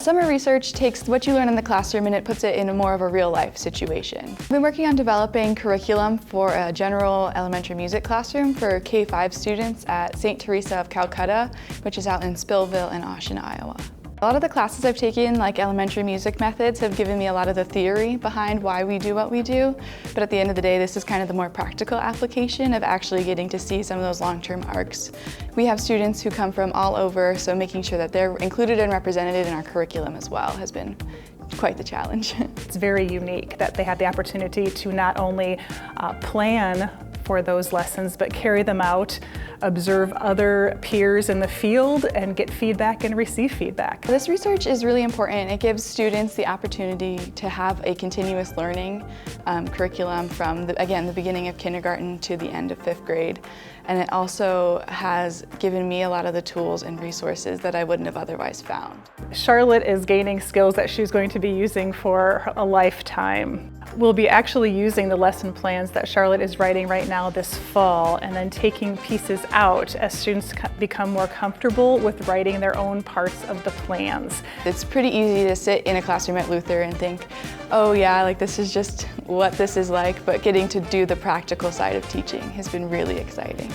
Summer research takes what you learn in the classroom and it puts it in more of a real-life situation. I've been working on developing curriculum for a general elementary music classroom for K-5 students at St. Teresa of Calcutta, which is out in Spillville and Ocean, Iowa. A lot of the classes I've taken, like elementary music methods, have given me a lot of the theory behind why we do what we do, but at the end of the day, this is kind of the more practical application of actually getting to see some of those long-term arcs. We have students who come from all over, so making sure that they're included and represented in our curriculum as well has been quite the challenge. It's very unique that they have the opportunity to not only plan for those lessons, but carry them out, observe other peers in the field, and get feedback and receive feedback. This research is really important. It gives students the opportunity to have a continuous learning curriculum from, the beginning of kindergarten to the end of 5th grade. And it also has given me a lot of the tools and resources that I wouldn't have otherwise found. Charlotte is gaining skills that she's going to be using for a lifetime. We'll be actually using the lesson plans that Charlotte is writing right now this fall, and then taking pieces out as students become more comfortable with writing their own parts of the plans. It's pretty easy to sit in a classroom at Luther and think, oh yeah, like this is just what this is like, but getting to do the practical side of teaching has been really exciting.